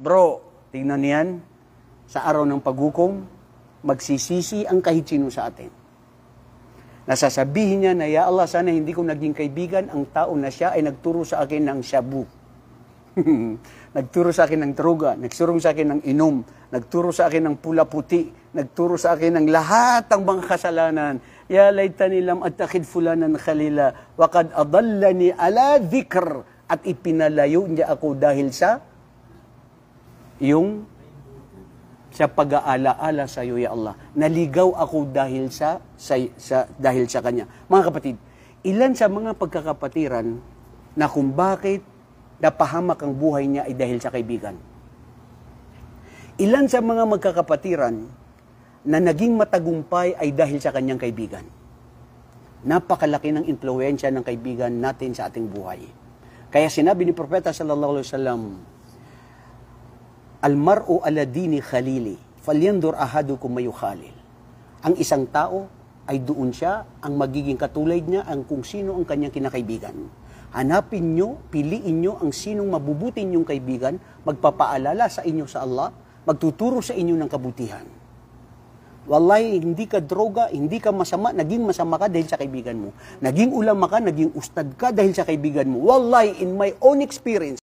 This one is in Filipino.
Bro, tingnan niyan, sa araw ng paghukom, magsisisi ang kahit sino sa atin. Nasasabihin niya na, ya Allah, sana hindi ko naging kaibigan ang tao na siya ay nagturo sa akin ng shabu. Nagturo sa akin ng droga, nagturo sa akin ng inom, nagturo sa akin ng pula-puti, nagturo sa akin ng lahat ng mga kasalanan. Ya laytani lam attakhid fulanan khalila wa qad adallani ala dhikr, at ipinalayo niya ako dahil sa sa pag-aalaala sa iyo, ya Allah. Naligaw ako dahil sa Kanya. Mga kapatid, ilan sa mga pagkakapatiran na kung bakit napahamak ang buhay niya ay dahil sa kaibigan. Ilan sa mga magkakapatiran na naging matagumpay ay dahil sa kanyang kaibigan. Napakalaki ng impluwensya ng kaibigan natin sa ating buhay. Kaya sinabi ni Propeta sallallahu alaihi wasallam, Al-mar'u ala dini khalili, falyandur ahadukum mayukhalil. Ang isang tao ay doon siya, ang magiging katulad niya, ang kung sino ang kanyang kinakaibigan. Hanapin nyo, piliin nyo ang sinong mabubuti ninyong kaibigan, magpapaalala sa inyo sa Allah, magtuturo sa inyo ng kabutihan. Wallahi, hindi ka droga, hindi ka masama, naging masama ka dahil sa kaibigan mo. Naging ulama ka, naging ustad ka dahil sa kaibigan mo. Wallahi, in my own experience,